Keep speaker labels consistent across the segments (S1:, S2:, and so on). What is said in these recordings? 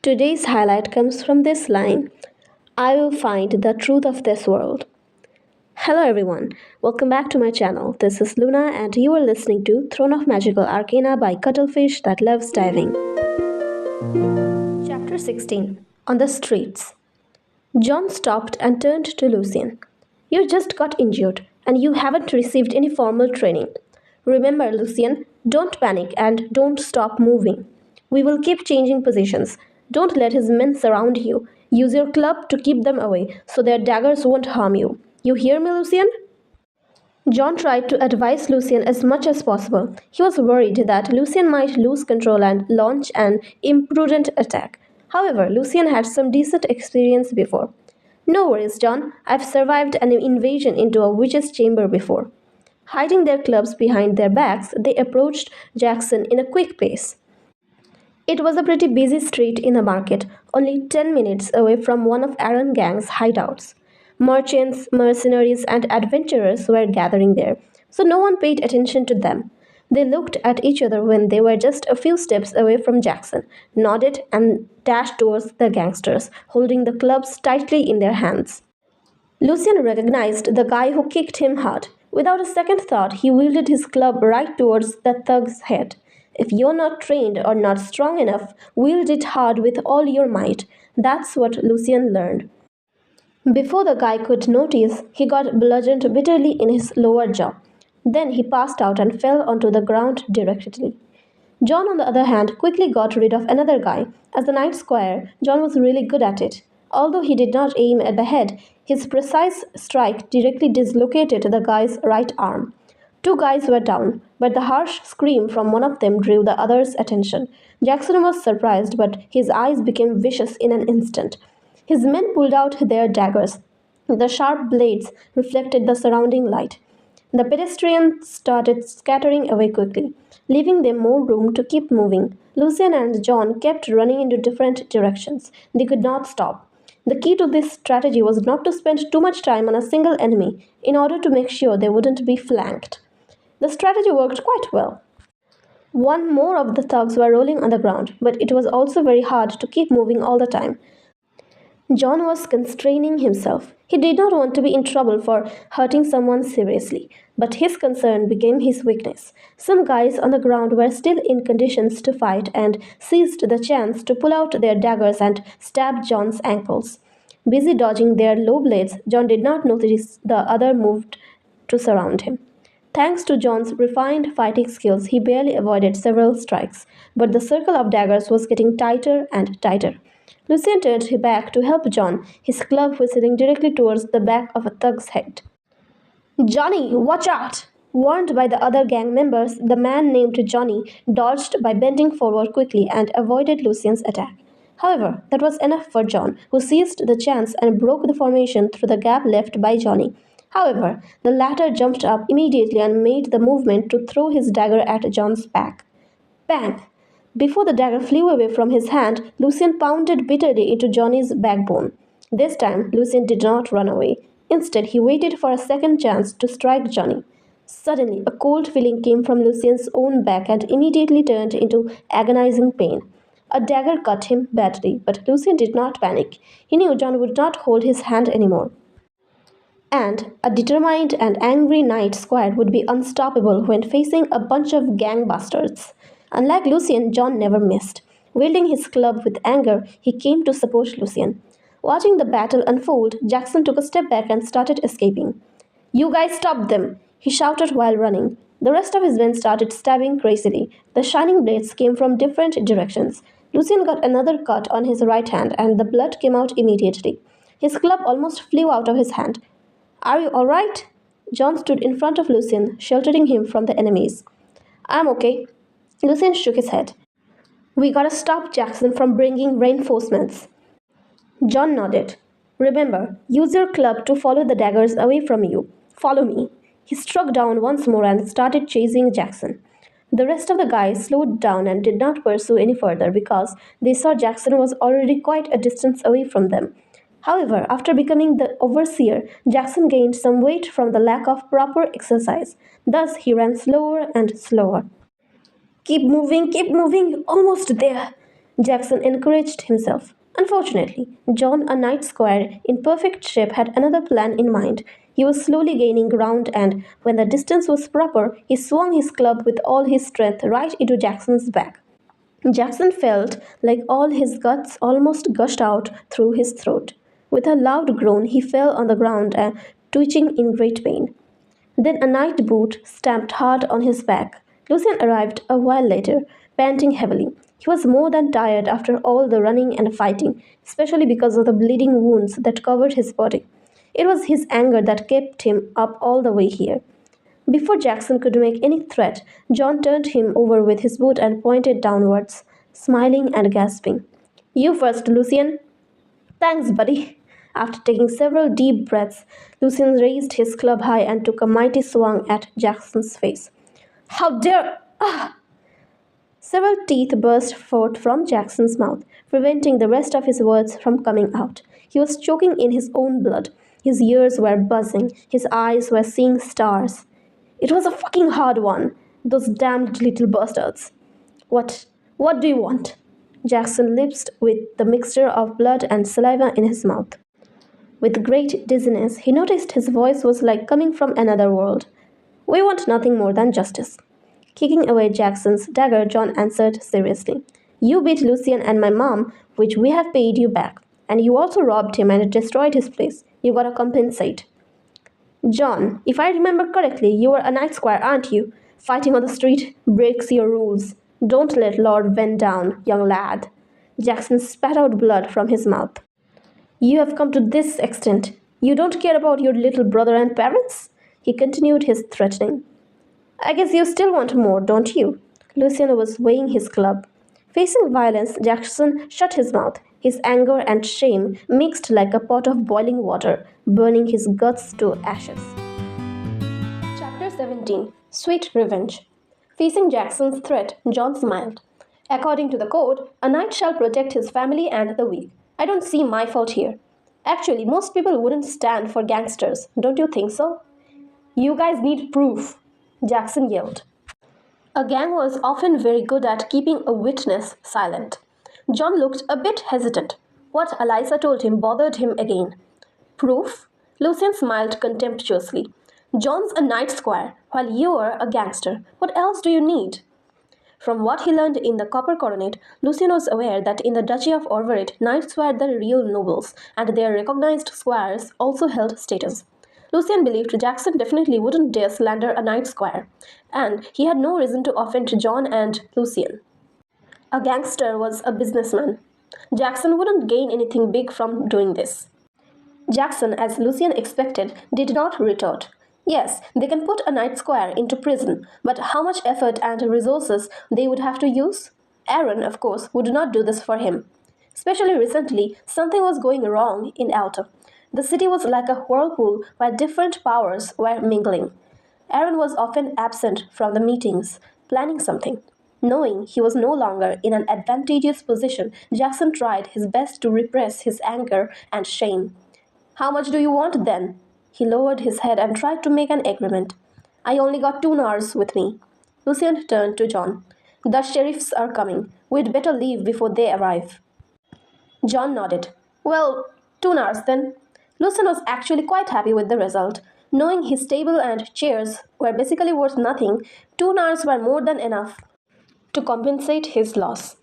S1: Today's highlight comes from this line: I will find the truth of this world. Hello everyone, welcome back to my channel. This is Luna and you are listening to Throne of Magical Arcana by Cuttlefish that loves diving. Chapter 16. On the Streets. John stopped and turned to Lucian. You just got injured and you haven't received any formal training. Remember, Lucian, don't panic and don't stop moving. We will keep changing positions. Don't let his men surround you. Use your club to keep them away so their daggers won't harm you. You hear me, Lucian? John tried to advise Lucian as much as possible. He was worried that Lucian might lose control and launch an imprudent attack. However, Lucian had some decent experience before. No worries, John. I've survived an invasion into a witch's chamber before. Hiding their clubs behind their backs, they approached Jackson in a quick pace. It was a pretty busy street in the market, only 10 minutes away from one of Aaron Gang's hideouts. Merchants, mercenaries, and adventurers were gathering there, so no one paid attention to them. They looked at each other when they were just a few steps away from Jackson, nodded, and dashed towards the gangsters, holding the clubs tightly in their hands. Lucian recognized the guy who kicked him hard. Without a second thought, he wielded his club right towards the thug's head. If you're not trained or not strong enough, wield it hard with all your might. That's what Lucian learned. Before the guy could notice, he got bludgeoned bitterly in his lower jaw. Then he passed out and fell onto the ground directly. John, on the other hand, quickly got rid of another guy. As the night squire, John was really good at it. Although he did not aim at the head, his precise strike directly dislocated the guy's right arm. Two guys were down, but the harsh scream from one of them drew the other's attention. Jackson was surprised, but his eyes became vicious in an instant. His men pulled out their daggers. The sharp blades reflected the surrounding light. The pedestrians started scattering away quickly, leaving them more room to keep moving. Lucian and John kept running into different directions. They could not stop. The key to this strategy was not to spend too much time on a single enemy in order to make sure they wouldn't be flanked. The strategy worked quite well. One more of the thugs were rolling on the ground, but it was also very hard to keep moving all the time. John was constraining himself. He did not want to be in trouble for hurting someone seriously, but his concern became his weakness. Some guys on the ground were still in conditions to fight and seized the chance to pull out their daggers and stab John's ankles. Busy dodging their low blades, John did not notice the other moved to surround him. Thanks to John's refined fighting skills, he barely avoided several strikes, but the circle of daggers was getting tighter and tighter. Lucian turned back to help John, his club whistling directly towards the back of a thug's head. Johnny, watch out! Warned by the other gang members, the man named Johnny dodged by bending forward quickly and avoided Lucian's attack. However, that was enough for John, who seized the chance and broke the formation through the gap left by Johnny. However, the latter jumped up immediately and made the movement to throw his dagger at John's back. Bang! Before the dagger flew away from his hand, Lucian pounded bitterly into Johnny's backbone. This time, Lucian did not run away. Instead, he waited for a second chance to strike Johnny. Suddenly, a cold feeling came from Lucian's own back and immediately turned into agonizing pain. A dagger cut him badly, but Lucian did not panic. He knew John would not hold his hand anymore. And a determined and angry night squire would be unstoppable when facing a bunch of gang bastards. Unlike Lucian, John never missed. Wielding his club with anger, he came to support Lucian. Watching the battle unfold, Jackson took a step back and started escaping. You guys stop them! He shouted while running. The rest of his men started stabbing crazily. The shining blades came from different directions. Lucian got another cut on his right hand, and the blood came out immediately. His club almost flew out of his hand. Are you all right? John stood in front of Lucian, sheltering him from the enemies. I'm okay. Lucian shook his head. We gotta stop Jackson from bringing reinforcements. John nodded. Remember, use your club to follow the daggers away from you. Follow me. He struck down once more and started chasing Jackson. The rest of the guys slowed down and did not pursue any further because they saw Jackson was already quite a distance away from them. However, after becoming the overseer, Jackson gained some weight from the lack of proper exercise. Thus, he ran slower and slower. Keep moving, almost there. Jackson encouraged himself. Unfortunately, John, a knight squire in perfect shape, had another plan in mind. He was slowly gaining ground, and when the distance was proper, he swung his club with all his strength right into Jackson's back. Jackson felt like all his guts almost gushed out through his throat. With a loud groan, he fell on the ground and twitching in great pain. Then a night boot stamped hard on his back. Lucian arrived a while later, panting heavily. He was more than tired after all the running and fighting, especially because of the bleeding wounds that covered his body. It was his anger that kept him up all the way here. Before Jackson could make any threat, John turned him over with his boot and pointed downwards, smiling and gasping. You first, Lucian. Thanks, buddy. After taking several deep breaths, Lucian raised his club high and took a mighty swing at Jackson's face. How dare! Ah! Several teeth burst forth from Jackson's mouth, preventing the rest of his words from coming out. He was choking in his own blood. His ears were buzzing. His eyes were seeing stars. It was a fucking hard one. Those damned little bastards. What? What do you want? Jackson lisped with the mixture of blood and saliva in his mouth. With great dizziness, he noticed his voice was like coming from another world. We want nothing more than justice. Kicking away Jackson's dagger, John answered seriously. You beat Lucian and my mom, which we have paid you back. And you also robbed him and destroyed his place. You gotta compensate. John, if I remember correctly, you were a night squire, aren't you? Fighting on the street breaks your rules. Don't let Lord Ven down, young lad. Jackson spat out blood from his mouth. You have come to this extent. You don't care about your little brother and parents? He continued his threatening. I guess you still want more, don't you? Lucian was weighing his club. Facing violence, Jackson shut his mouth. His anger and shame mixed like a pot of boiling water, burning his guts to ashes. Chapter 17 Sweet Revenge. Facing Jackson's threat, John smiled. According to the code, a knight shall protect his family and the weak. I don't see my fault here. Actually, most people wouldn't stand for gangsters, don't you think so? You guys need proof, Jackson yelled. A gang was often very good at keeping a witness silent. John looked a bit hesitant. What Eliza told him bothered him again. Proof? Lucian smiled contemptuously. John's a night squire, while you're a gangster. What else do you need? From what he learned in the Copper Coronet, Lucian was aware that in the Duchy of Orverit, knights were the real nobles, and their recognized squires also held status. Lucian believed Jackson definitely wouldn't dare slander a night squire, and he had no reason to offend John and Lucian. A gangster was a businessman. Jackson wouldn't gain anything big from doing this. Jackson, as Lucian expected, did not retort. Yes, they can put a night squire into prison, but how much effort and resources they would have to use? Aaron, of course, would not do this for him. Especially recently, something was going wrong in Alta. The city was like a whirlpool where different powers were mingling. Aaron was often absent from the meetings, planning something. Knowing he was no longer in an advantageous position, Jackson tried his best to repress his anger and shame. How much do you want then? He lowered his head and tried to make an agreement. I only got 2 nars with me. Lucian turned to John. The sheriffs are coming. We'd better leave before they arrive. John nodded. Well, 2 nars then. Lucian was actually quite happy with the result. Knowing his table and chairs were basically worth nothing, 2 nars were more than enough to compensate his loss.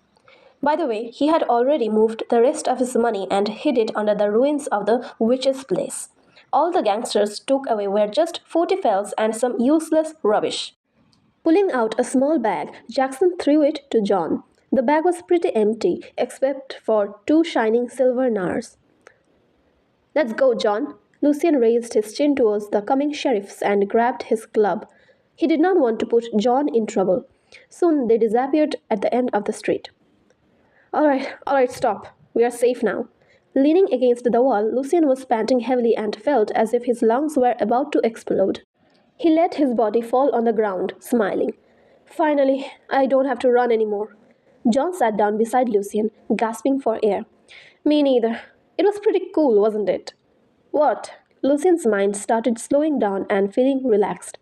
S1: By the way, he had already moved the rest of his money and hid it under the ruins of the witch's place. All the gangsters took away were just 40 fells and some useless rubbish. Pulling out a small bag, Jackson threw it to John. The bag was pretty empty, except for 2 shining silver nars. Let's go, John. Lucian raised his chin towards the coming sheriffs and grabbed his club. He did not want to put John in trouble. Soon they disappeared at the end of the street. All right, stop. We are safe now. Leaning against the wall, Lucian was panting heavily and felt as if his lungs were about to explode. He let his body fall on the ground, smiling. Finally, I don't have to run anymore. John sat down beside Lucian, gasping for air. Me neither. It was pretty cool, wasn't it? What? Lucian's mind started slowing down and feeling relaxed.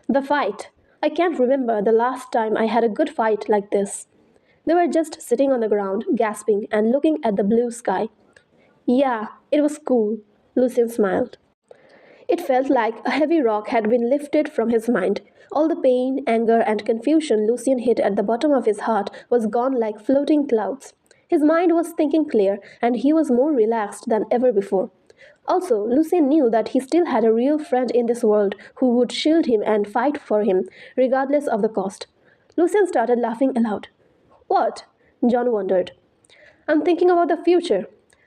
S1: The fight. I can't remember the last time I had a good fight like this. They were just sitting on the ground, gasping and looking at the blue sky. Yeah, it was cool, Lucien smiled. It felt like a heavy rock had been lifted from his mind. All the pain, anger, and confusion Lucien hid at the bottom of his heart was gone like floating clouds. His mind was thinking clear, and he was more relaxed than ever before. Also, Lucien knew that he still had a real friend in this world who would shield him and fight for him, regardless of the cost. Lucien started laughing aloud. What? John wondered. I'm thinking about the future.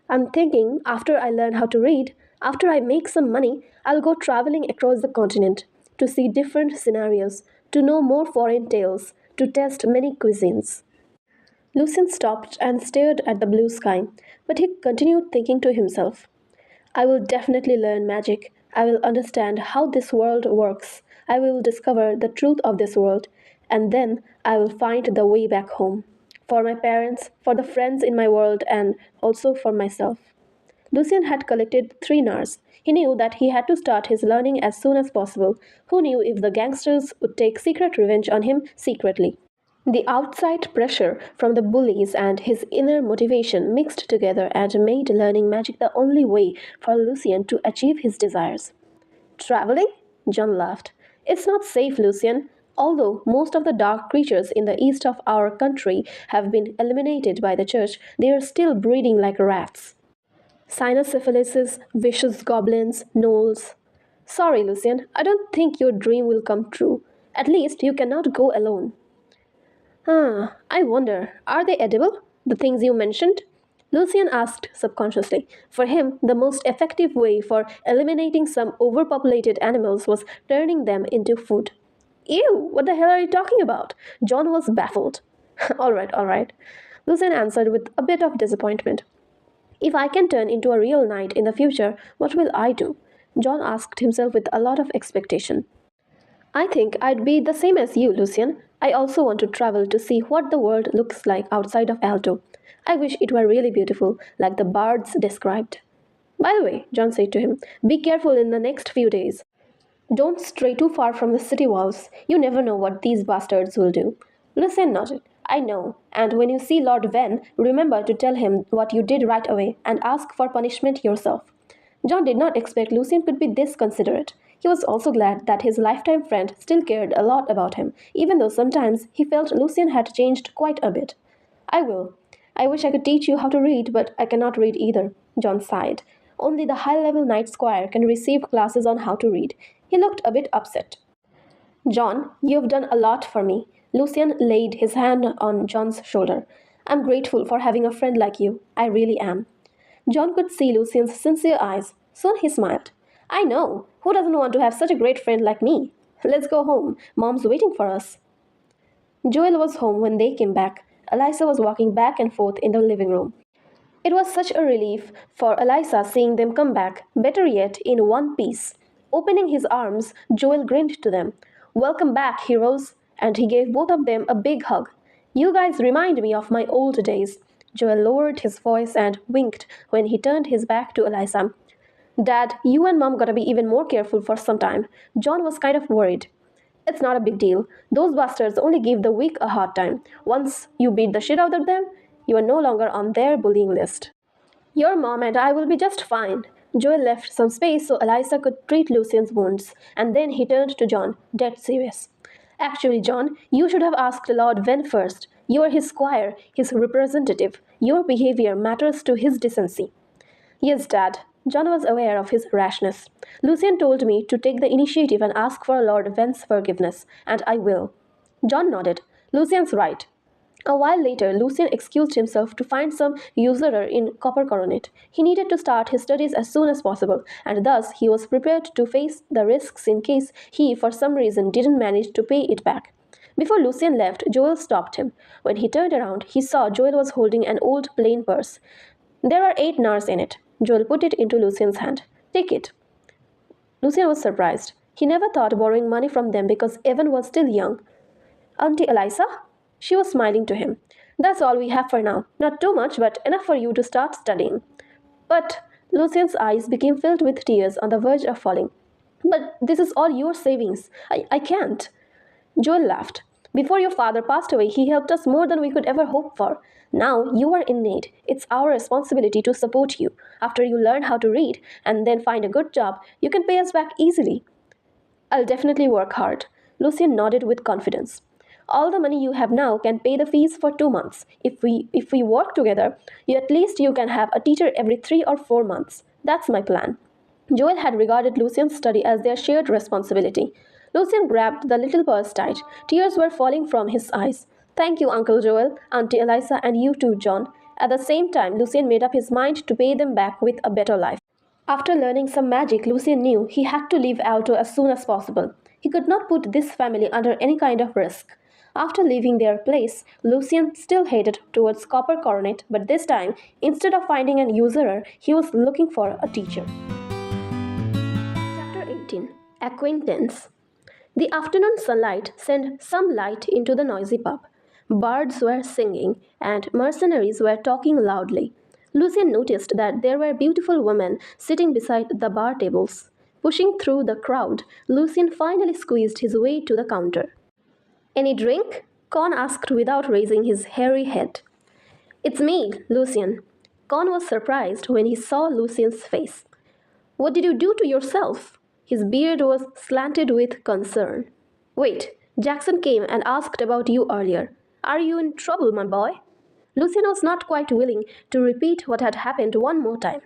S1: I'm thinking after I learn how to read, after I make some money, I'll go traveling across the continent to see different scenarios, to know more foreign tales, to test many cuisines. Lucien stopped and stared at the blue sky, but he continued thinking to himself. I will definitely learn magic. I will understand how this world works. I will discover the truth of this world, and then I will find the way back home. For my parents, for the friends in my world, and also for myself. Lucien had collected 3 nars. He knew that he had to start his learning as soon as possible. Who knew if the gangsters would take secret revenge on him secretly? The outside pressure from the bullies and his inner motivation mixed together and made learning magic the only way for Lucien to achieve his desires. Traveling? John laughed. It's not safe, Lucien. Although most of the dark creatures in the east of our country have been eliminated by the church, they are still breeding like rats. Cynocephalises, vicious goblins, gnolls. Sorry, Lucien, I don't think your dream will come true. At least you cannot go alone. I wonder, are they edible? The things you mentioned? Lucien asked subconsciously. For him, the most effective way for eliminating some overpopulated animals was turning them into food. Ew, what the hell are you talking about? John was baffled. All right, all right. Lucien answered with a bit of disappointment. If I can turn into a real knight in the future, what will I do? John asked himself with a lot of expectation. I think I'd be the same as you, Lucien. I also want to travel to see what the world looks like outside of Alto. I wish it were really beautiful, like the bards described. By the way, John said to him, be careful in the next few days. Don't stray too far from the city walls. You never know what these bastards will do. Lucien nodded. I know, and when you see Lord Ven, remember to tell him what you did right away and ask for punishment yourself. John did not expect Lucien could be this considerate. He was also glad that his lifetime friend still cared a lot about him, even though sometimes he felt Lucien had changed quite a bit. I will. I wish I could teach you how to read, but I cannot read either, John sighed. Only the high-level knight squire can receive classes on how to read. He looked a bit upset. John, you've done a lot for me. Lucien laid his hand on John's shoulder. I'm grateful for having a friend like you. I really am. John could see Lucien's sincere eyes. Soon he smiled. I know. Who doesn't want to have such a great friend like me? Let's go home. Mom's waiting for us. Joel was home when they came back. Eliza was walking back and forth in the living room. It was such a relief for Eliza seeing them come back, better yet, in one piece. Opening his arms, Joel grinned to them. Welcome back, heroes, and he gave both of them a big hug. You guys remind me of my old days. Joel lowered his voice and winked when he turned his back to Eliza. Dad, you and Mom gotta be even more careful for some time. John was kind of worried. It's not a big deal. Those bastards only give the weak a hard time. Once you beat the shit out of them, you are no longer on their bullying list. Your mom and I will be just fine. Joel left some space so Eliza could treat Lucien's wounds, and then he turned to John, dead serious. Actually, John, you should have asked Lord Ven first. You are his squire, his representative. Your behavior matters to his decency. Yes, Dad. John was aware of his rashness. Lucien told me to take the initiative and ask for Lord Ven's forgiveness, and I will. John nodded. Lucien's right. A while later, Lucien excused himself to find some usurer in Copper Coronet. He needed to start his studies as soon as possible, and thus he was prepared to face the risks in case he, for some reason, didn't manage to pay it back. Before Lucien left, Joel stopped him. When he turned around, he saw Joel was holding an old plain purse. There are 8 nars in it. Joel put it into Lucien's hand. Take it. Lucien was surprised. He never thought borrowing money from them because Evan was still young. Auntie Eliza? She was smiling to him. That's all we have for now. Not too much, but enough for you to start studying. But Lucien's eyes became filled with tears on the verge of falling. But this is all your savings. I can't. Joel laughed. Before your father passed away, he helped us more than we could ever hope for. Now you are in need. It's our responsibility to support you. After you learn how to read and then find a good job, you can pay us back easily. I'll definitely work hard. Lucian nodded with confidence. All the money you have now can pay the fees for 2 months. If we work together, at least you can have a teacher every 3 or 4 months. That's my plan. Joel had regarded Lucian's study as their shared responsibility. Lucian grabbed the little purse tight. Tears were falling from his eyes. Thank you, Uncle Joel, Auntie Eliza, and you too, John. At the same time, Lucian made up his mind to pay them back with a better life. After learning some magic, Lucian knew he had to leave Alto as soon as possible. He could not put this family under any kind of risk. After leaving their place, Lucian still headed towards Copper Coronet, but this time, instead of finding an usurer, he was looking for a teacher. Chapter 18 Acquaintance. The afternoon sunlight sent some light into the noisy pub. Birds were singing, and mercenaries were talking loudly. Lucian noticed that there were beautiful women sitting beside the bar tables. Pushing through the crowd, Lucian finally squeezed his way to the counter. Any drink? Con asked without raising his hairy head. It's me, Lucian. Con was surprised when he saw Lucian's face. What did you do to yourself? His beard was slanted with concern. Wait, Jackson came and asked about you earlier. Are you in trouble, my boy? Lucian was not quite willing to repeat what had happened one more time.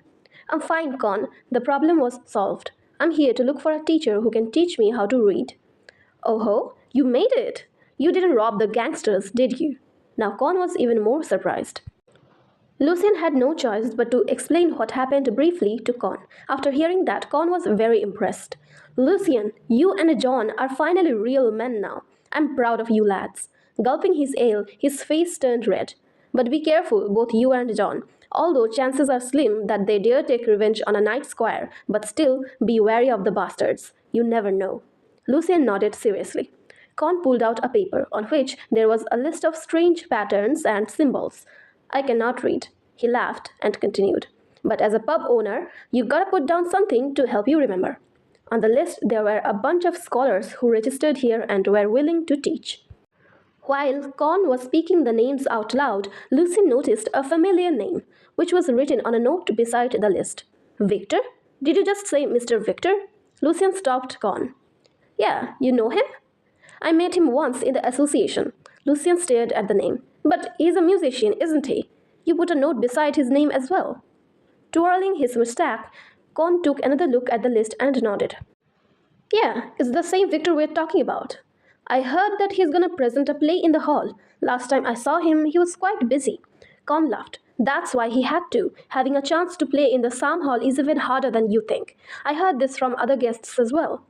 S1: I'm fine, Con. The problem was solved. I'm here to look for a teacher who can teach me how to read. Oh ho, you made it! You didn't rob the gangsters, did you? Now Con was even more surprised. Lucian had no choice but to explain what happened briefly to Con. After hearing that, Con was very impressed. Lucian, you and John are finally real men now. I'm proud of you lads. Gulping his ale, his face turned red. But be careful, both you and John. Although chances are slim that they dare take revenge on a night squire, but still be wary of the bastards. You never know. Lucian nodded seriously. Con pulled out a paper on which there was a list of strange patterns and symbols. I cannot read. He laughed and continued. But as a pub owner, you gotta put down something to help you remember. On the list, there were a bunch of scholars who registered here and were willing to teach. While Con was speaking the names out loud, Lucian noticed a familiar name, which was written on a note beside the list. Victor? Did you just say Mr. Victor? Lucian stopped Con. Yeah, you know him? I met him once in the association. Lucian stared at the name. But he's a musician, isn't he? You put a note beside his name as well. Twirling his mustache, Con took another look at the list and nodded. Yeah, it's the same Victor we're talking about. I heard that he's gonna present a play in the hall. Last time I saw him, he was quite busy. Con laughed. That's why he had to. Having a chance to play in the Psalm Hall is even harder than you think. I heard this from other guests as well.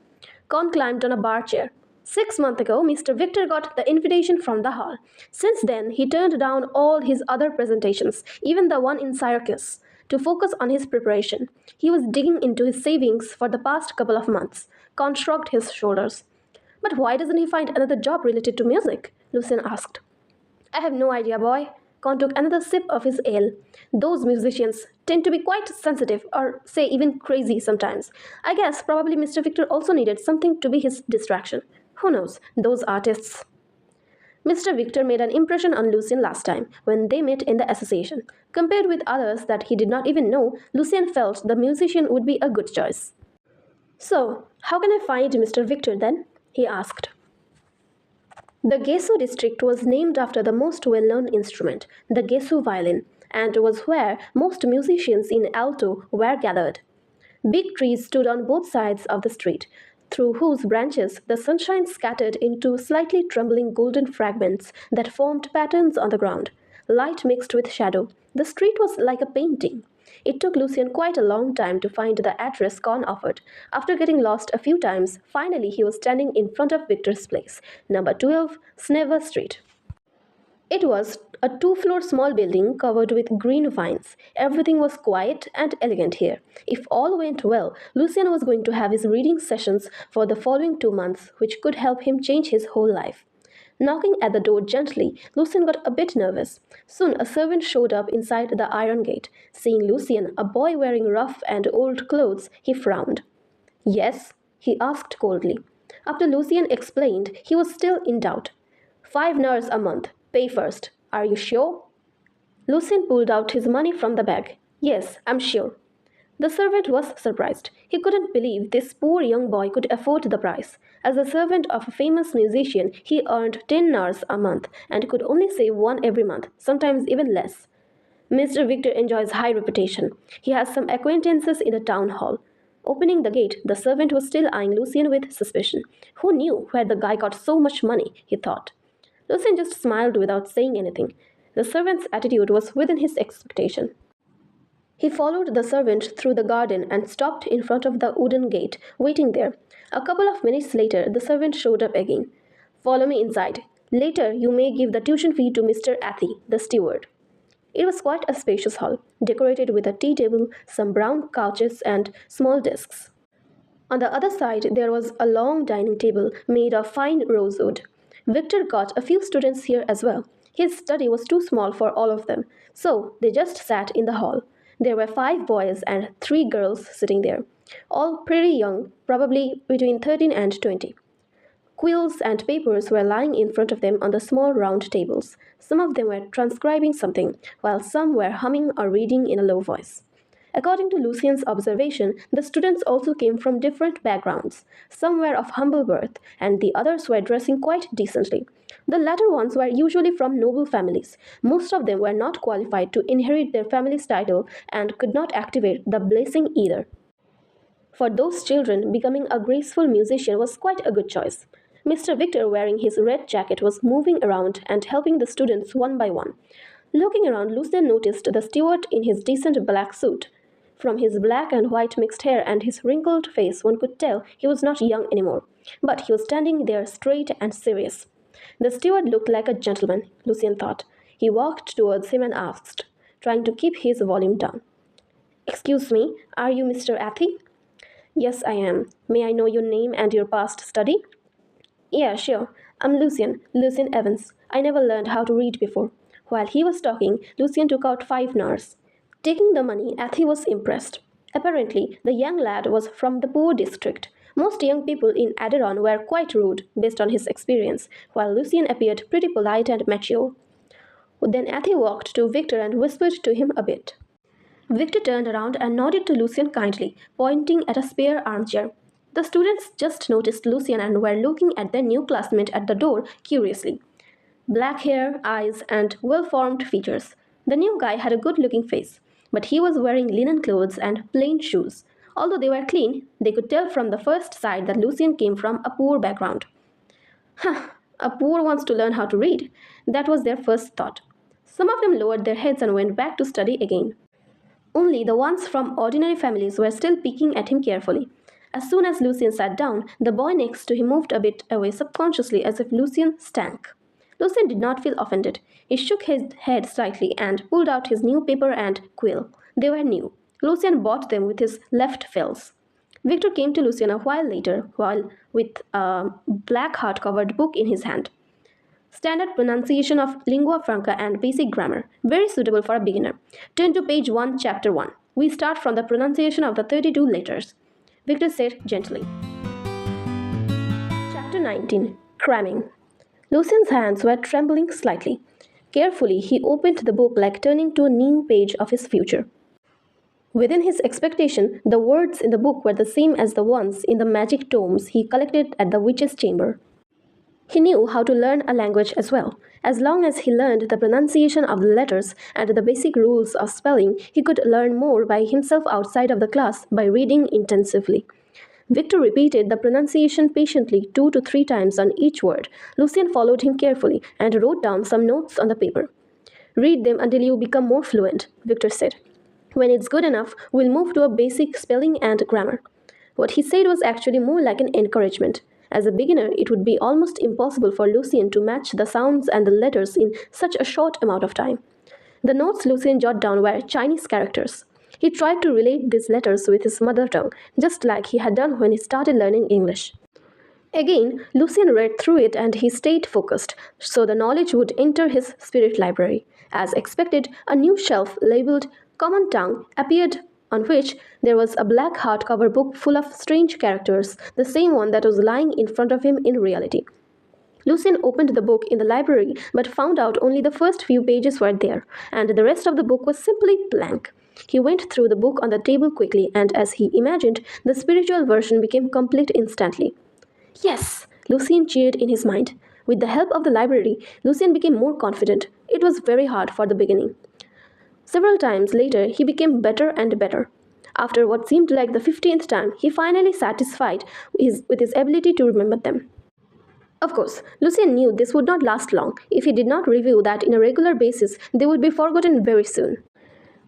S1: Con climbed on a bar chair. 6 months ago, Mr. Victor got the invitation from the hall. Since then, he turned down all his other presentations, even the one in Syracuse, to focus on his preparation. He was digging into his savings for the past couple of months. Con shrugged his shoulders. But why doesn't he find another job related to music? Lucian asked. I have no idea, boy. Con took another sip of his ale. Those musicians tend to be quite sensitive, or say even crazy sometimes. I guess probably Mr. Victor also needed something to be his distraction. Who knows, those artists. Mr. Victor made an impression on Lucian last time, when they met in the association. Compared with others that he did not even know, Lucian felt the musician would be a good choice. So, how can I find Mr. Victor then? He asked. The Gesu district was named after the most well-known instrument, the Gesu violin, and was where most musicians in Alto were gathered. Big trees stood on both sides of the street, through whose branches the sunshine scattered into slightly trembling golden fragments that formed patterns on the ground. Light mixed with shadow. The street was like a painting. It took Lucian quite a long time to find the address Con offered. After getting lost a few times, finally he was standing in front of Victor's place, number 12, Snever Street. It was a 2-floor small building covered with green vines. Everything was quiet and elegant here. If all went well, Lucian was going to have his reading sessions for the following 2 months, which could help him change his whole life. Knocking at the door gently, Lucian got a bit nervous. Soon a servant showed up inside the iron gate. Seeing Lucian, a boy wearing rough and old clothes, he frowned. Yes? He asked coldly. After Lucian explained, he was still in doubt. 5 nars a month. Pay first. Are you sure? Lucien pulled out his money from the bag. Yes, I'm sure. The servant was surprised. He couldn't believe this poor young boy could afford the price. As a servant of a famous musician, he earned 10 nars a month and could only save one every month, sometimes even less. Mr. Victor enjoys high reputation. He has some acquaintances in the town hall. Opening the gate, the servant was still eyeing Lucien with suspicion. Who knew where the guy got so much money, he thought. Lucien just smiled without saying anything. The servant's attitude was within his expectation. He followed the servant through the garden and stopped in front of the wooden gate, waiting there. A couple of minutes later, the servant showed up again. Follow me inside. Later, you may give the tuition fee to Mr. Athy, the steward. It was quite a spacious hall, decorated with a tea table, some brown couches, and small desks. On the other side, there was a long dining table made of fine rosewood. Victor got a few students here as well. His study was too small for all of them, so they just sat in the hall. There were 5 boys and 3 girls sitting there, all pretty young, probably between 13 and 20. Quills and papers were lying in front of them on the small round tables. Some of them were transcribing something, while some were humming or reading in a low voice. According to Lucien's observation, the students also came from different backgrounds. Some were of humble birth, and the others were dressing quite decently. The latter ones were usually from noble families. Most of them were not qualified to inherit their family's title and could not activate the blessing either. For those children, becoming a graceful musician was quite a good choice. Mr. Victor, wearing his red jacket, was moving around and helping the students one by one. Looking around, Lucien noticed the steward in his decent black suit. From his black and white mixed hair and his wrinkled face, one could tell he was not young anymore. But he was standing there straight and serious. The steward looked like a gentleman, Lucien thought. He walked towards him and asked, trying to keep his volume down. Excuse me, are you Mr. Athy? Yes, I am. May I know your name and your past study? Yeah, sure. I'm Lucien Evans. I never learned how to read before. While he was talking, Lucien took out 5 nars. Taking the money, Athy was impressed. Apparently, the young lad was from the poor district. Most young people in Aderon were quite rude, based on his experience, while Lucien appeared pretty polite and mature. Then Athy walked to Victor and whispered to him a bit. Victor turned around and nodded to Lucien kindly, pointing at a spare armchair. The students just noticed Lucien and were looking at their new classmate at the door curiously. Black hair, eyes, and well-formed features. The new guy had a good-looking face, but he was wearing linen clothes and plain shoes. Although they were clean, they could tell from the first sight that Lucien came from a poor background. Huh, a poor wants to learn how to read. That was their first thought. Some of them lowered their heads and went back to study again. Only the ones from ordinary families were still peeking at him carefully. As soon as Lucien sat down, the boy next to him moved a bit away subconsciously as if Lucien stank. Lucien did not feel offended. He shook his head slightly and pulled out his new paper and quill. They were new. Lucien bought them with his left fills. Victor came to Lucien a while later, with a black hard-covered book in his hand. Standard pronunciation of lingua franca and basic grammar. Very suitable for a beginner. Turn to page 1, chapter 1. We start from the pronunciation of the 32 letters. Victor said gently. Chapter 19. Cramming. Lucien's hands were trembling slightly. Carefully, he opened the book like turning to a new page of his future. Within his expectation, the words in the book were the same as the ones in the magic tomes he collected at the witch's chamber. He knew how to learn a language as well. As long as he learned the pronunciation of the letters and the basic rules of spelling, he could learn more by himself outside of the class by reading intensively. Victor repeated the pronunciation patiently 2 to 3 times on each word. Lucien followed him carefully and wrote down some notes on the paper. Read them until you become more fluent, Victor said. When it's good enough, we'll move to a basic spelling and grammar. What he said was actually more like an encouragement. As a beginner, it would be almost impossible for Lucien to match the sounds and the letters in such a short amount of time. The notes Lucien jotted down were Chinese characters. He tried to relate these letters with his mother tongue, just like he had done when he started learning English. Again, Lucien read through it and he stayed focused, so the knowledge would enter his spirit library. As expected, a new shelf labeled Common Tongue appeared, on which there was a black hardcover book full of strange characters, the same one that was lying in front of him in reality. Lucien opened the book in the library but found out only the first few pages were there, and the rest of the book was simply blank. He went through the book on the table quickly, and as he imagined, the spiritual version became complete instantly. Yes! Lucien cheered in his mind. With the help of the library, Lucien became more confident. It was very hard for the beginning. Several times later, he became better and better. After what seemed like the 15th time, he finally satisfied with his ability to remember them. Of course, Lucien knew this would not last long. If he did not review that on a regular basis, they would be forgotten very soon.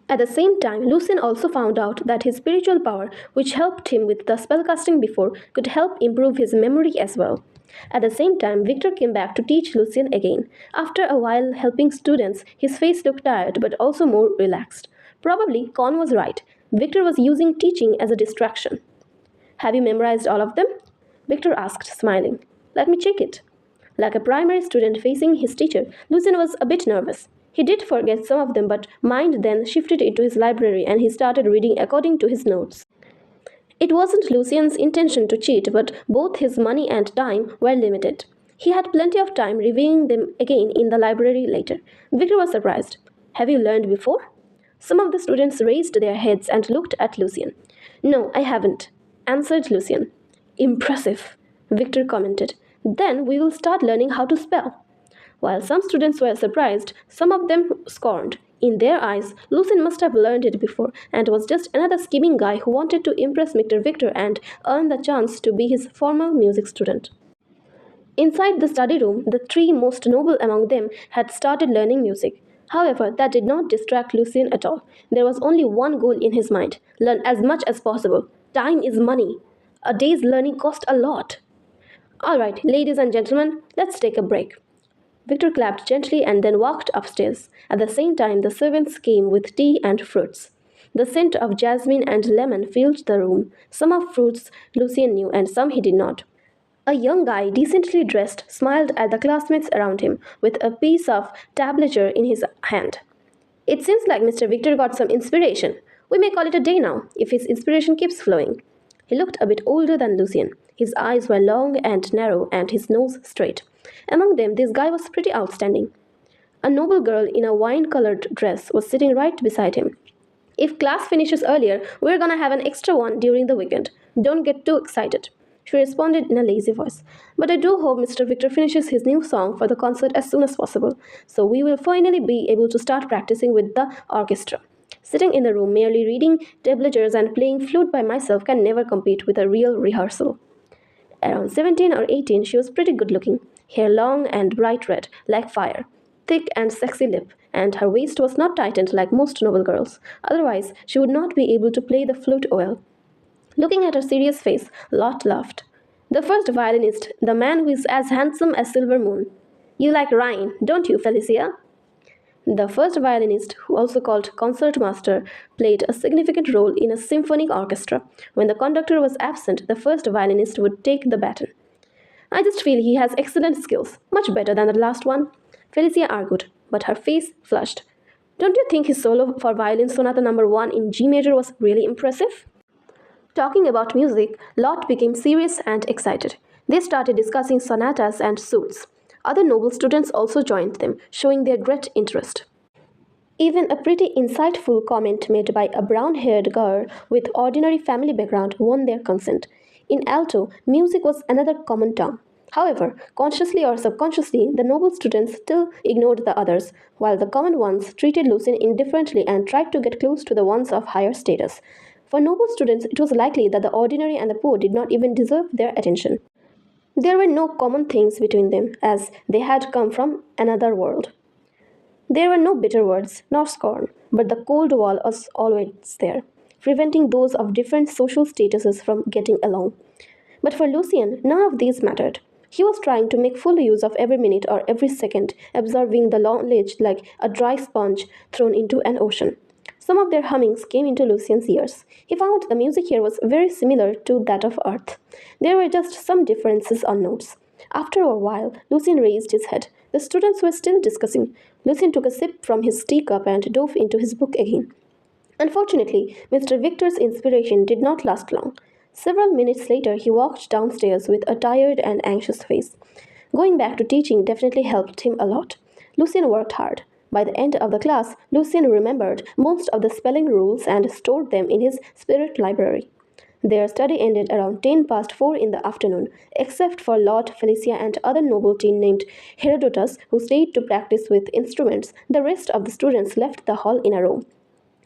S1: At the same time, Lucien also found out that his spiritual power, which helped him with the spellcasting before, could help improve his memory as well. At the same time, Victor came back to teach Lucien again. After a while helping students, his face looked tired but also more relaxed. Probably Con was right. Victor was using teaching as a distraction. Have you memorized all of them? Victor asked, smiling. Let me check it. Like a primary student facing his teacher, Lucien was a bit nervous. He did forget some of them, but mind then shifted into his library and he started reading according to his notes. It wasn't Lucien's intention to cheat, but both his money and time were limited. He had plenty of time reviewing them again in the library later. Victor was surprised. Have you learned before? Some of the students raised their heads and looked at Lucien. No, I haven't, answered Lucien. Impressive, Victor commented. Then we will start learning how to spell. While some students were surprised, some of them scorned. In their eyes, Lucien must have learned it before and was just another scheming guy who wanted to impress Mr. Victor and earn the chance to be his formal music student. Inside the study room, the three most noble among them had started learning music. However, that did not distract Lucien at all. There was only one goal in his mind: learn as much as possible. Time is money. A day's learning cost a lot. Alright, ladies and gentlemen, let's take a break. Victor clapped gently and then walked upstairs. At the same time, the servants came with tea and fruits. The scent of jasmine and lemon filled the room. Some of fruits Lucien knew and some he did not. A young guy, decently dressed, smiled at the classmates around him with a piece of tablature in his hand. It seems like Mr. Victor got some inspiration. We may call it a day now, if his inspiration keeps flowing. He looked a bit older than Lucien. His eyes were long and narrow and his nose straight. Among them, this guy was pretty outstanding. A noble girl in a wine-colored dress was sitting right beside him. If class finishes earlier, we're gonna have an extra one during the weekend. Don't get too excited, she responded in a lazy voice. But I do hope Mr. Victor finishes his new song for the concert as soon as possible, so we will finally be able to start practicing with the orchestra. Sitting in the room merely reading tablatures and playing flute by myself can never compete with a real rehearsal. Around 17 or 18, she was pretty good looking. Hair long and bright red, like fire. Thick and sexy lip, and her waist was not tightened like most noble girls. Otherwise, she would not be able to play the flute well. Looking at her serious face, Lot laughed. The first violinist, the man who is as handsome as Silver Moon. You like Rhine, don't you, Felicia? The first violinist, who also called concertmaster, played a significant role in a symphonic orchestra. When the conductor was absent, the first violinist would take the baton. I just feel he has excellent skills, much better than the last one, Felicia argued, but her face flushed. Don't you think his solo for violin sonata number 1 in G major was really impressive? Talking about music, Lot became serious and excited. They started discussing sonatas and suites. Other noble students also joined them, showing their great interest. Even a pretty insightful comment made by a brown-haired girl with ordinary family background won their consent. In alto, music was another common term. However, consciously or subconsciously, the noble students still ignored the others, while the common ones treated Lucien indifferently and tried to get close to the ones of higher status. For noble students, it was likely that the ordinary and the poor did not even deserve their attention. There were no common things between them, as they had come from another world. There were no bitter words, nor scorn, but the cold wall was always there, preventing those of different social statuses from getting along. But for Lucien, none of these mattered. He was trying to make full use of every minute or every second, absorbing the knowledge like a dry sponge thrown into an ocean. Some of their hummings came into Lucien's ears. He found the music here was very similar to that of Earth. There were just some differences on notes. After a while, Lucien raised his head. The students were still discussing. Lucien took a sip from his teacup and dove into his book again. Unfortunately, Mr. Victor's inspiration did not last long. Several minutes later, he walked downstairs with a tired and anxious face. Going back to teaching definitely helped him a lot. Lucien worked hard. By the end of the class, Lucien remembered most of the spelling rules and stored them in his spirit library. Their study ended around 10 past 4 in the afternoon, except for Lord Felicia and other nobility named Herodotus who stayed to practice with instruments. The rest of the students left the hall in a row.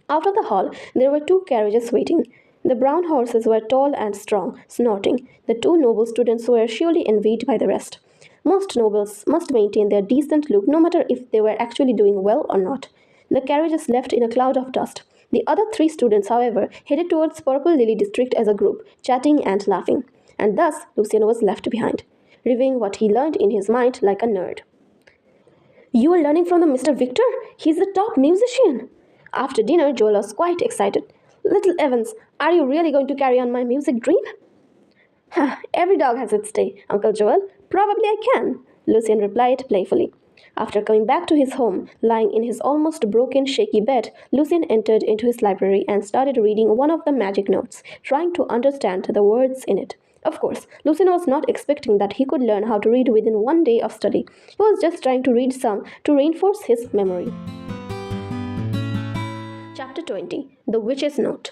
S1: Out of the hall, there were two carriages waiting. The brown horses were tall and strong, snorting. The two noble students were surely envied by the rest. Most nobles must maintain their decent look no matter if they were actually doing well or not. The carriages left in a cloud of dust. The other three students, however, headed towards Purple Lily district as a group, chatting and laughing. And thus, Lucien was left behind, reviewing what he learned in his mind like a nerd. You are learning from the Mr. Victor? He's the top musician. After dinner, Joel was quite excited. Little Evans, are you really going to carry on my music dream? Every dog has its day, Uncle Joel. Probably I can, Lucien replied playfully. After coming back to his home, lying in his almost broken, shaky bed, Lucien entered into his library and started reading one of the magic notes, trying to understand the words in it. Of course, Lucien was not expecting that he could learn how to read within one day of study. He was just trying to read some to reinforce his memory. Chapter 20. The Witch's Note.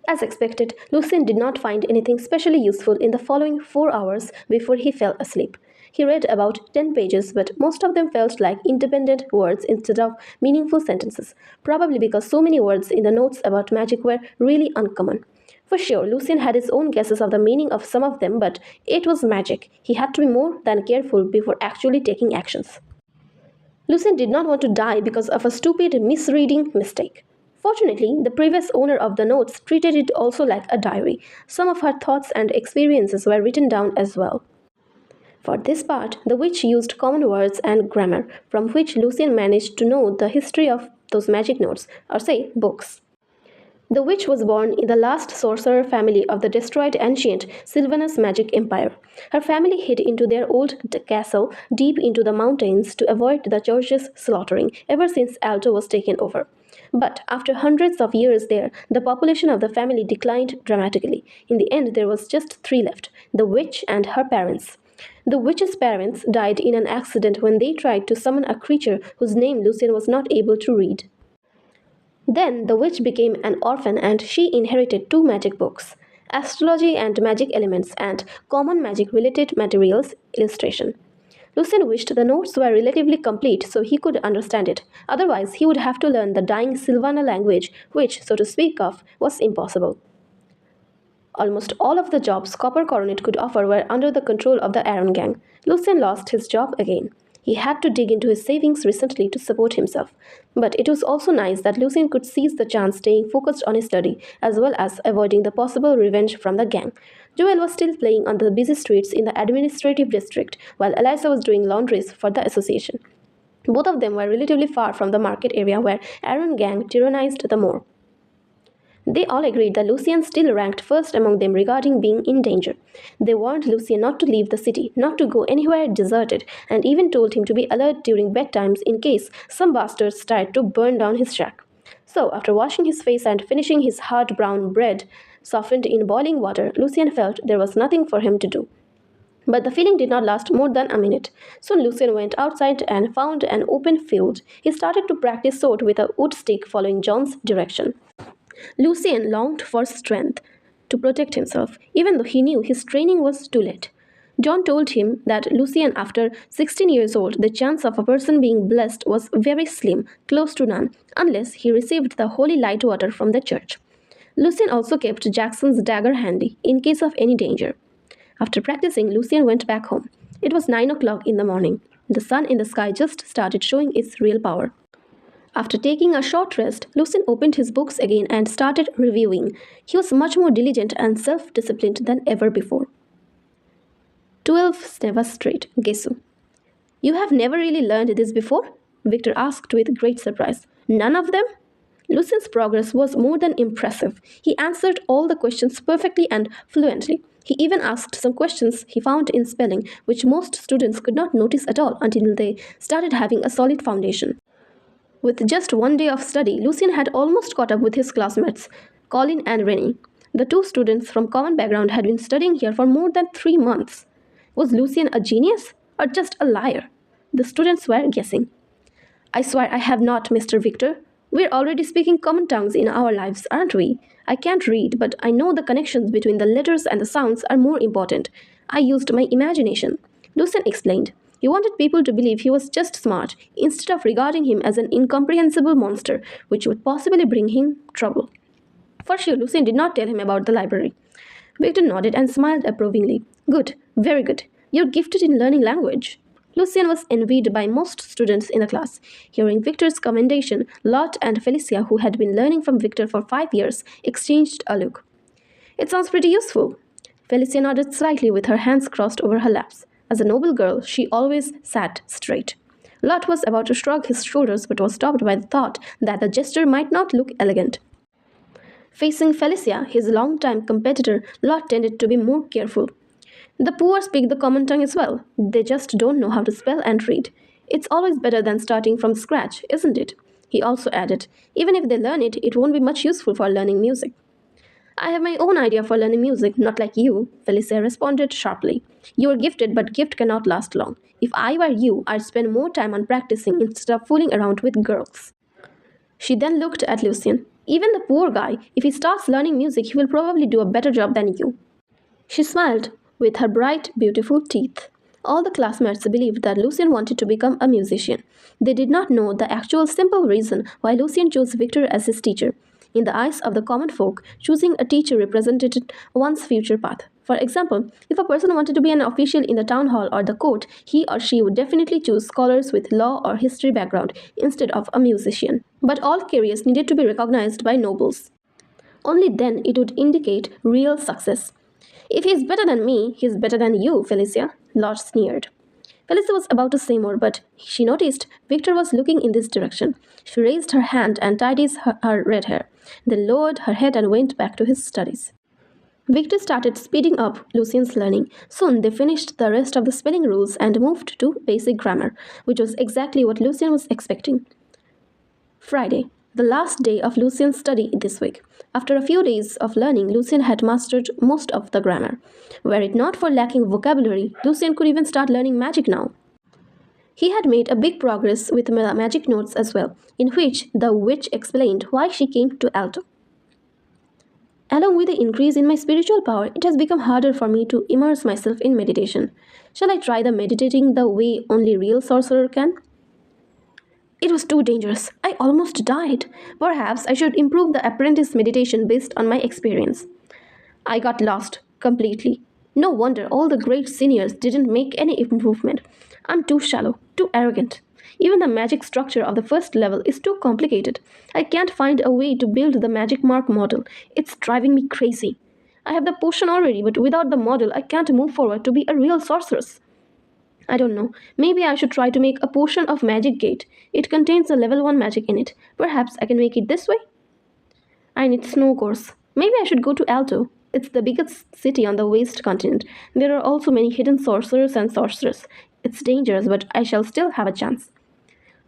S1: As expected, Lucien did not find anything specially useful in the following 4 hours before he fell asleep. He read about 10 pages, but most of them felt like independent words instead of meaningful sentences, probably because so many words in the notes about magic were really uncommon. For sure, Lucien had his own guesses of the meaning of some of them, but it was magic. He had to be more than careful before actually taking actions. Lucien did not want to die because of a stupid misreading mistake. Fortunately, the previous owner of the notes treated it also like a diary. Some of her thoughts and experiences were written down as well. For this part, the witch used common words and grammar, from which Lucien managed to know the history of those magic notes, or say, books. The witch was born in the last sorcerer family of the destroyed ancient Sylvanus magic empire. Her family hid into their old castle deep into the mountains to avoid the church's slaughtering ever since Alto was taken over. But after hundreds of years there, the population of the family declined dramatically. In the end, there was just 3 left, the witch and her parents. The witch's parents died in an accident when they tried to summon a creature whose name Lucien was not able to read. Then the witch became an orphan and she inherited 2 magic books, Astrology and Magic Elements and Common Magic Related Materials Illustration. Lucien wished the notes were relatively complete so he could understand it. Otherwise, he would have to learn the dying Sylvana language, which, so to speak of, was impossible. Almost all of the jobs Copper Coronet could offer were under the control of the Aaron gang. Lucien lost his job again. He had to dig into his savings recently to support himself. But it was also nice that Lucien could seize the chance staying focused on his study, as well as avoiding the possible revenge from the gang. Joel was still playing on the busy streets in the administrative district, while Eliza was doing laundries for the association. Both of them were relatively far from the market area where Aaron gang tyrannized the more. They all agreed that Lucien still ranked first among them regarding being in danger. They warned Lucien not to leave the city, not to go anywhere deserted, and even told him to be alert during bedtimes in case some bastards tried to burn down his shack. So, after washing his face and finishing his hard brown bread softened in boiling water, Lucien felt there was nothing for him to do. But the feeling did not last more than a minute. Soon Lucien went outside and found an open field. He started to practice sword with a wood stick following John's direction. Lucien longed for strength to protect himself, even though he knew his training was too late. John told him that Lucien, after 16 years old, the chance of a person being blessed was very slim, close to none, unless he received the holy light water from the church. Lucien also kept Jackson's dagger handy, in case of any danger. After practicing, Lucien went back home. It was 9 o'clock in the morning. The sun in the sky just started showing its real power. After taking a short rest, Lucien opened his books again and started reviewing. He was much more diligent and self-disciplined than ever before. 12 Sneva Street, Gesu. You have never really learned this before? Victor asked with great surprise. None of them? Lucien's progress was more than impressive. He answered all the questions perfectly and fluently. He even asked some questions he found in spelling, which most students could not notice at all until they started having a solid foundation. With just 1 day of study, Lucien had almost caught up with his classmates, Colin and Rennie. The 2 students from common background had been studying here for more than 3 months. Was Lucien a genius? or just a liar? The students were guessing. I swear I have not, Mr. Victor. We're already speaking common tongues in our lives, aren't we? I can't read, but I know the connections between the letters and the sounds are more important. I used my imagination. Lucien explained. He wanted people to believe he was just smart, instead of regarding him as an incomprehensible monster which would possibly bring him trouble. For sure, Lucien did not tell him about the library. Victor nodded and smiled approvingly. Good, very good. You're gifted in learning language. Lucien was envied by most students in the class. Hearing Victor's commendation, Lot and Felicia, who had been learning from Victor for 5 years, exchanged a look. It sounds pretty useful. Felicia nodded slightly with her hands crossed over her laps. As a noble girl, she always sat straight. Lot was about to shrug his shoulders but was stopped by the thought that the gesture might not look elegant. Facing Felicia, his longtime competitor, Lot tended to be more careful. The poor speak the common tongue as well. They just don't know how to spell and read. It's always better than starting from scratch, isn't it? He also added, even if they learn it, it won't be much useful for learning music. I have my own idea for learning music, not like you, Felicia responded sharply. You are gifted, but gift cannot last long. If I were you, I'd spend more time on practicing instead of fooling around with girls. She then looked at Lucien. Even the poor guy, if he starts learning music, he will probably do a better job than you. She smiled with her bright, beautiful teeth. All the classmates believed that Lucien wanted to become a musician. They did not know the actual simple reason why Lucien chose Victor as his teacher. In the eyes of the common folk, choosing a teacher represented one's future path. For example, if a person wanted to be an official in the town hall or the court, he or she would definitely choose scholars with law or history background instead of a musician. But all careers needed to be recognized by nobles. Only then it would indicate real success. If he's better than me, he's better than you, Felicia, Lord sneered. Felicia was about to say more, but she noticed Victor was looking in this direction. She raised her hand and tidied her red hair, then lowered her head and went back to his studies. Victor started speeding up Lucien's learning. Soon they finished the rest of the spelling rules and moved to basic grammar, which was exactly what Lucien was expecting. Friday, the last day of Lucien's study this week. After a few days of learning, Lucien had mastered most of the grammar. Were it not for lacking vocabulary, Lucien could even start learning magic now. He had made a big progress with magic notes as well, in which the witch explained why she came to Alto. Along with the increase in my spiritual power, it has become harder for me to immerse myself in meditation. Shall I try the meditating the way only real sorcerer can? It was too dangerous. I almost died. Perhaps I should improve the apprentice meditation based on my experience. I got lost completely. No wonder all the great seniors didn't make any improvement. I'm too shallow, too arrogant. Even the magic structure of the first level is too complicated. I can't find a way to build the magic mark model. It's driving me crazy. I have the potion already, but without the model, I can't move forward to be a real sorceress. I don't know. Maybe I should try to make a potion of magic gate. It contains a level 1 magic in it. Perhaps I can make it this way? I need snow course. Maybe I should go to Alto. It's the biggest city on the West continent. There are also many hidden sorcerers and sorceresses. It's dangerous, but I shall still have a chance.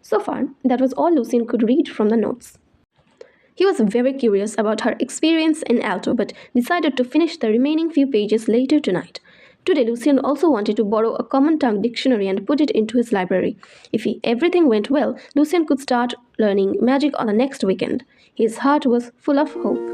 S1: So far, that was all Lucien could read from the notes. He was very curious about her experience in Alto, but decided to finish the remaining few pages later tonight. Today, Lucien also wanted to borrow a common tongue dictionary and put it into his library. If everything went well, Lucien could start learning magic on the next weekend. His heart was full of hope.